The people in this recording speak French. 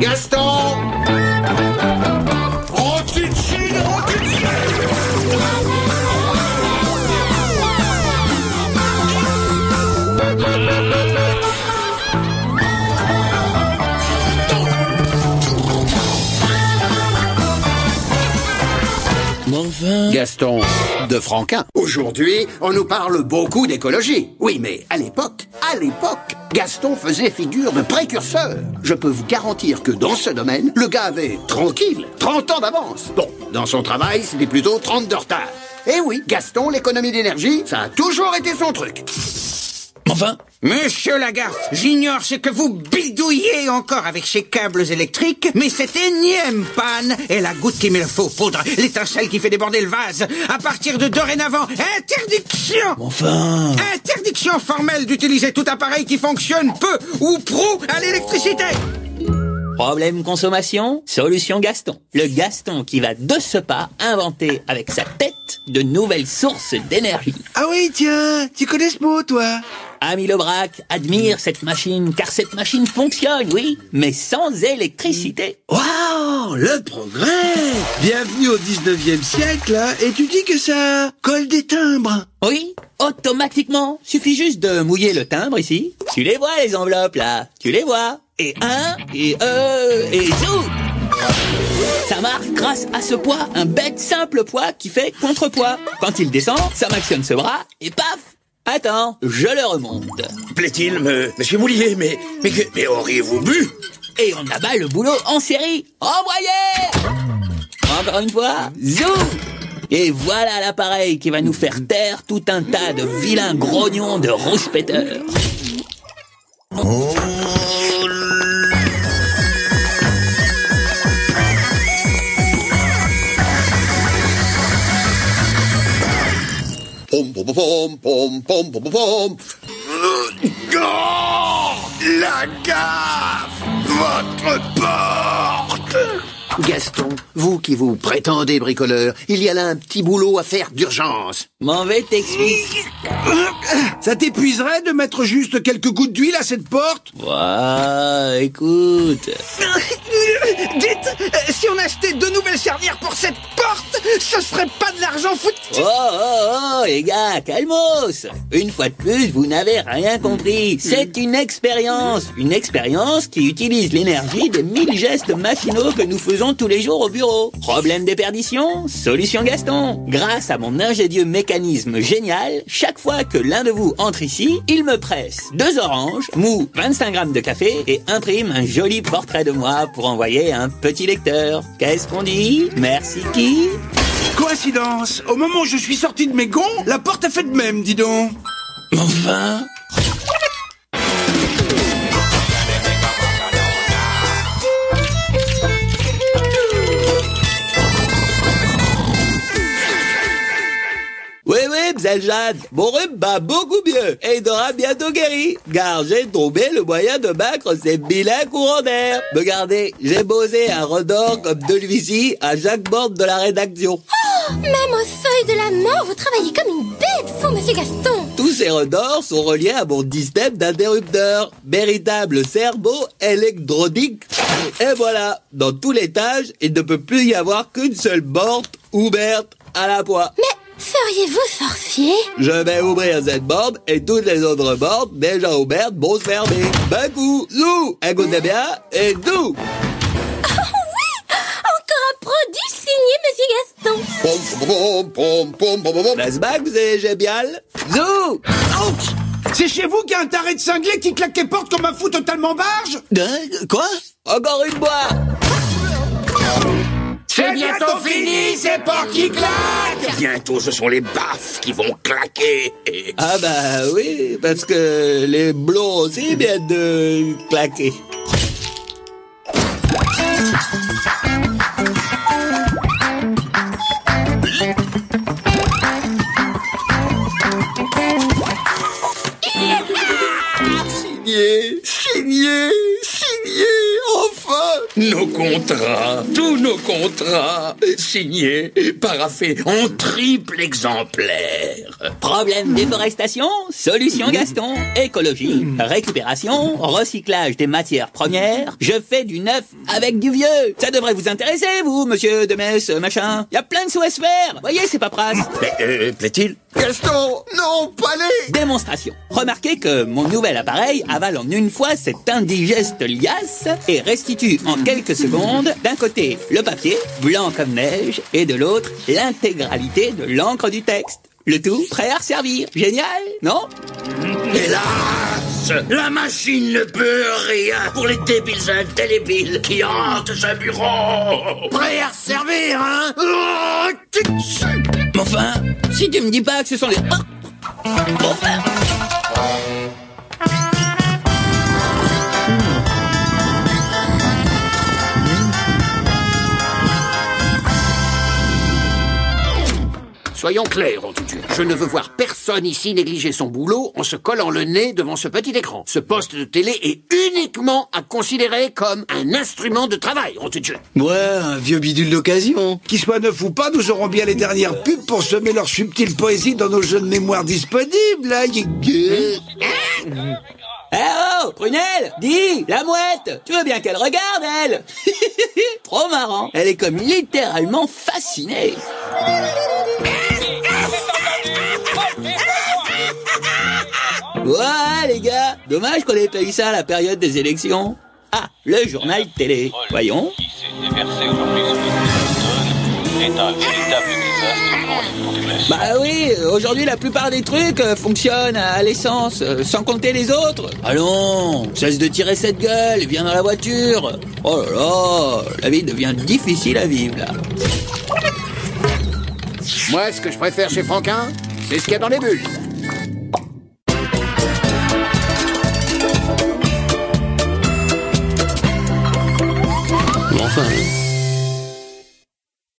Gaston! Enfin... Gaston de Franquin. Aujourd'hui, on nous parle beaucoup d'écologie. Oui, mais à l'époque, Gaston faisait figure de précurseur. Je peux vous garantir que dans ce domaine, le gars avait, tranquille, 30 ans d'avance. Bon, dans son travail, c'était plutôt 30 de retard. Et oui, Gaston, l'économie d'énergie, ça a toujours été son truc. Enfin... Monsieur Lagarde, j'ignore ce que vous bidouillez encore avec ces câbles électriques, mais cette énième panne est la goutte qui met le faux poudre, l'étincelle qui fait déborder le vase. À partir de dorénavant, interdiction! Enfin... Interdiction formelle d'utiliser tout appareil qui fonctionne peu ou prou à l'électricité! Problème consommation, solution Gaston. Le Gaston qui va de ce pas inventer avec sa tête de nouvelles sources d'énergie. Ah oui, tiens, tu connais ce mot, toi? Ami Lebrac admire cette machine, car cette machine fonctionne, oui, mais sans électricité. Waouh, le progrès! Bienvenue au 19e siècle, hein, et tu dis que ça colle des timbres? Oui, automatiquement. Suffit juste de mouiller le timbre ici. Tu les vois, les enveloppes, là. Tu les vois. Et et zou! Ça marche grâce à ce poids, un bête simple poids qui fait contrepoids. Quand il descend, ça m'actionne ce bras, et paf! Attends, je le remonte. Plaît-il, monsieur Moulier, mais auriez-vous bu? Et on abat le boulot en série. Envoyez! Encore une fois, zou! Et voilà l'appareil qui va nous faire taire tout un tas de vilains grognons de rouspéteurs. Oh. Pom pom pom pom pom pom pom. La gaffe! Votre porte! Gaston, vous qui vous prétendez bricoleur, il y a là un petit boulot à faire d'urgence. M'en vais t'expliquer. Ça t'épuiserait de mettre juste quelques gouttes d'huile à cette porte? Ouah, écoute. Dites, si on achetait 2 nouvelles charnières pour cette porte, ce serait pas de l'argent foutu. Oh, les gars, calmos. Une fois de plus, vous n'avez rien compris. C'est une expérience qui utilise l'énergie des 1000 gestes machinaux que nous faisons tous les jours au bureau. Problème déperdition, solution Gaston. Grâce à mon ingénieux mécanisme génial, chaque fois que l'un de vous entre ici, il me presse 2 oranges, mou 25 grammes de café et imprime un joli portrait de moi pour envoyer un petit lecteur. Qu'est-ce qu'on dit? Merci qui? Coïncidence. Au moment où je suis sorti de mes gonds, la porte a fait de même, dis donc. Enfin... Oui, Bzeljad, mon rhume va beaucoup mieux et il aura bientôt guéri, car j'ai trouvé le moyen de vaincre ces vilains courants d'air. Regardez, j'ai posé un redor comme celui-ci à chaque bord de la rédaction. Oh, même au seuil de la mort, vous travaillez comme une bête, fou, monsieur Gaston. Tous ces redors sont reliés à mon système d'interrupteur, véritable cerveau électronique. Et voilà, dans tout l'étage, il ne peut plus y avoir qu'une seule porte ouverte à la fois. Mais seriez-vous sorcier? Je vais ouvrir cette porte et toutes les autres portes déjà ouvertes vont se fermer. D'un coup, zou, écoutez bien, et zou. Oh oui, encore un produit signé monsieur Gaston. Pom pom pom pom pom pom. N'est-ce pas que c'est génial? Zou. Ouch! C'est chez vous qu'il y a un taré de cinglé qui claque les portes comme un fou totalement barge? Quoi? Encore une fois. C'est bientôt fini, ces portes qui claquent. Bientôt, ce sont les baffes qui vont claquer. Ah bah oui, parce que les blonds aussi viennent de claquer. Signé, enfin! Nos contrats, tous nos contrats, signés, paraffés en triple exemplaire. Problème déforestation, solution Gaston. Écologie, récupération, recyclage des matières premières. Je fais du neuf avec du vieux. Ça devrait vous intéresser, vous, monsieur Demès, machin. Y a plein de sous à se faire. Voyez, c'est paperasse. Mais, plaît-il? Gaston, non, pas les... Démonstration. Remarquez que mon nouvel appareil avale en une fois cette indigeste liasse et restitue en quelques secondes, d'un côté, le papier, blanc comme neige, et de l'autre, l'intégralité de l'encre du texte. Le tout prêt à resservir. Génial, non? Hélas, la machine ne peut rien pour les débiles indélébiles qui hantent ce bureau. Prêt à servir, hein? Oh, Mais enfin, si tu me dis pas que ce sont les... Enfin... Soyons clairs, en tout cas. Je ne veux voir personne ici négliger son boulot en se collant le nez devant ce petit écran. Ce poste de télé est uniquement à considérer comme un instrument de travail, en tout cas. Ouais, un vieux bidule d'occasion. Qu'il soit neuf ou pas, nous aurons bien les dernières pubs pour semer leur subtile poésie dans nos jeunes mémoires disponibles, là. Eh oh, Prunelle, dis, la mouette, tu veux bien qu'elle regarde, elle? Trop marrant, elle est comme littéralement fascinée. Ouais, les gars, dommage qu'on ait pas eu ça à la période des élections. Ah, le journal télé, voyons. Qui s'est déversé aujourd'hui sur les est un véritable désastre pour les populations. Bah oui, aujourd'hui la plupart des trucs fonctionnent à l'essence, sans compter les autres. Allons, cesse de tirer cette gueule, viens dans la voiture. Oh là là, la vie devient difficile à vivre là. Moi, ce que je préfère chez Franquin, c'est ce qu'il y a dans les bulles. Enfin...